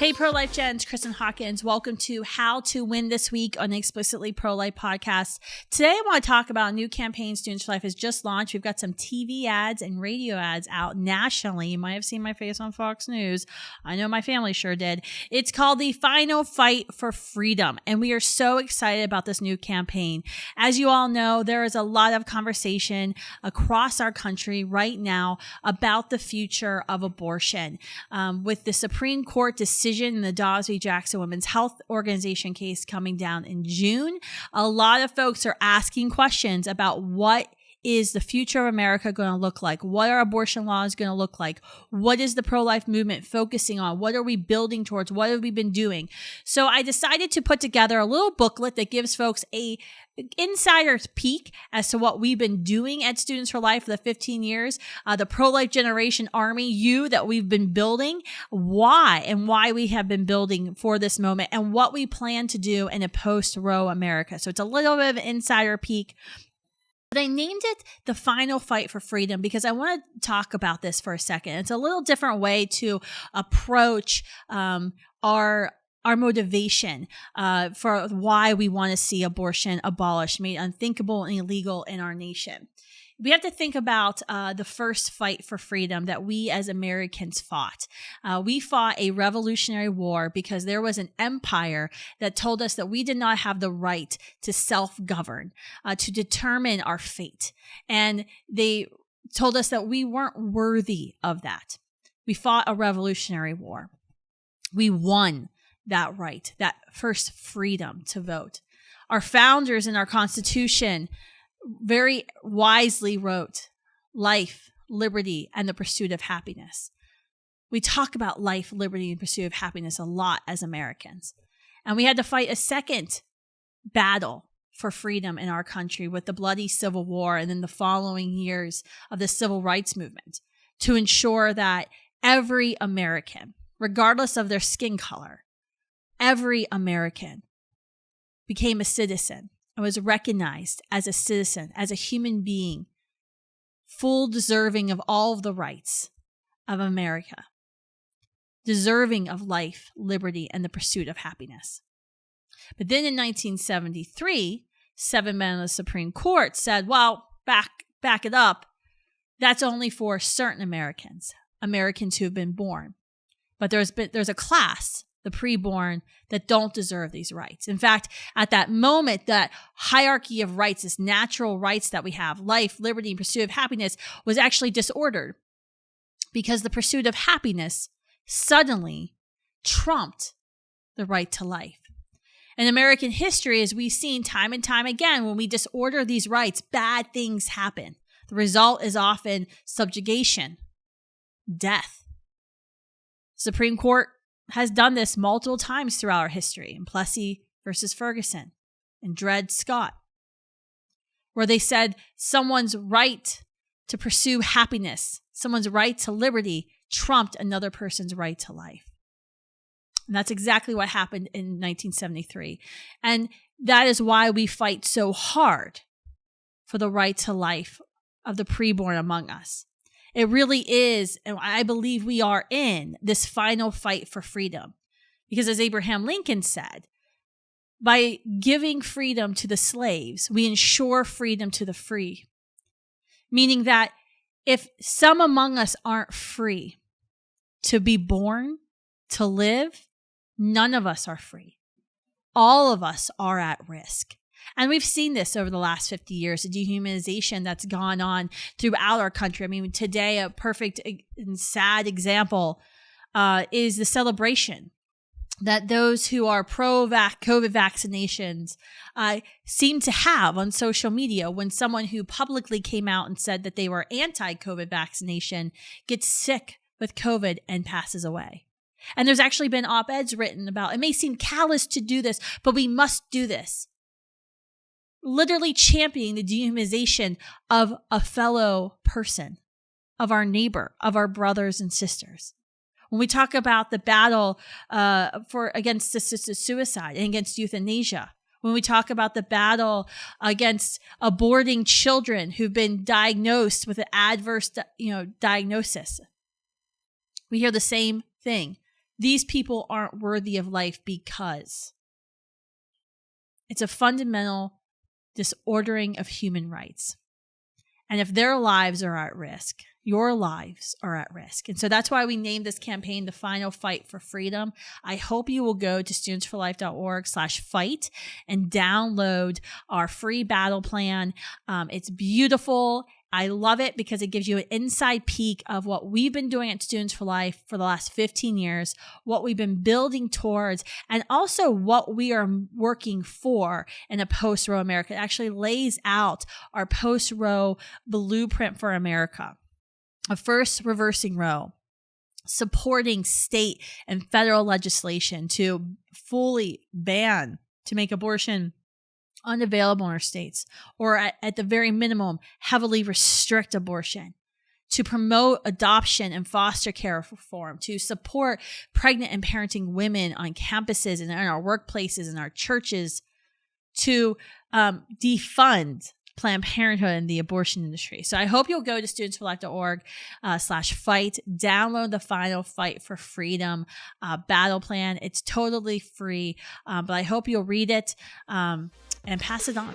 Hey, pro-life gens, Kristan Hawkins. Welcome to How to Win This Week on the Explicitly Pro-Life podcast. Today, I want to talk about a new campaign Students for Life has just launched. We've got some TV ads and radio ads out nationally. You might have seen my face on Fox News. I know my family sure did. It's called The Final Fight for Freedom, and we are so excited about this new campaign. As you all know, there is a lot of conversation across our country right now about the future of abortion. With the Supreme Court decision in the Dobbs v. Jackson Women's Health Organization case coming down in June, a lot of folks are asking questions about what is the future of America going to look like? What are abortion laws going to look like? What is the pro-life movement focusing on? What are we building towards? What have we been doing? So I decided to put together a little booklet that gives folks a insider's peek as to what we've been doing at Students for Life for the 15 years, the pro-life generation army, that we've been building, why we have been building for this moment, and what we plan to do in a post-Roe America. So it's a little bit of an insider peek. But I named it The Final Fight for Freedom because I want to talk about this for a second. It's a little different way to approach our motivation for why we want to see abortion abolished, made unthinkable and illegal in our nation. We have to think about the first fight for freedom that we as Americans fought. We fought a revolutionary war because there was an empire that told us that we did not have the right to self-govern, to determine our fate. And they told us that we weren't worthy of that. We fought a revolutionary war. We won that right, that first freedom to vote. Our founders in our Constitution very wisely wrote life, liberty, and the pursuit of happiness. We talk about life, liberty, and pursuit of happiness a lot as Americans. And we had to fight a second battle for freedom in our country with the bloody Civil War and then the following years of the Civil Rights Movement to ensure that every American, regardless of their skin color, every American became a citizen and was recognized as a citizen, as a human being, full deserving of all of the rights of America, deserving of life, liberty, and the pursuit of happiness. But then in 1973, 7 men on the Supreme Court said, well, back it up. That's only for certain Americans who have been born. But there's a class, the preborn, that don't deserve these rights. In fact, at that moment, that hierarchy of rights, this natural rights that we have, life, liberty, and pursuit of happiness, was actually disordered because the pursuit of happiness suddenly trumped the right to life. In American history, as we've seen time and time again, when we disorder these rights, bad things happen. The result is often subjugation, death. Supreme Court has done this multiple times throughout our history, in Plessy versus Ferguson, and Dred Scott, where they said someone's right to pursue happiness, someone's right to liberty trumped another person's right to life. And that's exactly what happened in 1973. And that is why we fight so hard for the right to life of the preborn among us. It really is, and I believe we are in this final fight for freedom. Because as Abraham Lincoln said, by giving freedom to the slaves, we ensure freedom to the free. Meaning that if some among us aren't free to be born, to live, none of us are free. All of us are at risk. And we've seen this over the last 50 years, the dehumanization that's gone on throughout our country. I mean, today, a perfect and sad example is the celebration that those who are pro-COVID vaccinations seem to have on social media when someone who publicly came out and said that they were anti-COVID vaccination gets sick with COVID and passes away. And there's actually been op-eds written about, it may seem callous to do this, but we must do this. Literally championing the dehumanization of a fellow person, of our neighbor, of our brothers and sisters. When we talk about the battle against assisted suicide and against euthanasia, when we talk about the battle against aborting children who've been diagnosed with an adverse diagnosis, we hear the same thing. these people aren't worthy of life because it's a fundamental disordering of human rights. And if their lives are at risk, your lives are at risk. And so that's why we named this campaign The Final Fight for Freedom. I hope you will go to studentsforlife.org/fight and download our free battle plan. It's beautiful. I love it because it gives you an inside peek of what we've been doing at Students for Life for the last 15 years, what we've been building towards, and also what we are working for in a post-Roe America. It actually lays out our post-Roe blueprint for America. First, reversing Roe, supporting state and federal legislation to fully ban, to make abortion unavailable in our states, or at the very minimum, heavily restrict abortion, to promote adoption and foster care reform, to support pregnant and parenting women on campuses and in our workplaces and our churches, to defund Planned Parenthood and the abortion industry. So I hope you'll go to studentsforlife.org/fight, download the Final Fight for Freedom battle plan. It's totally free, but I hope you'll read it and pass it on.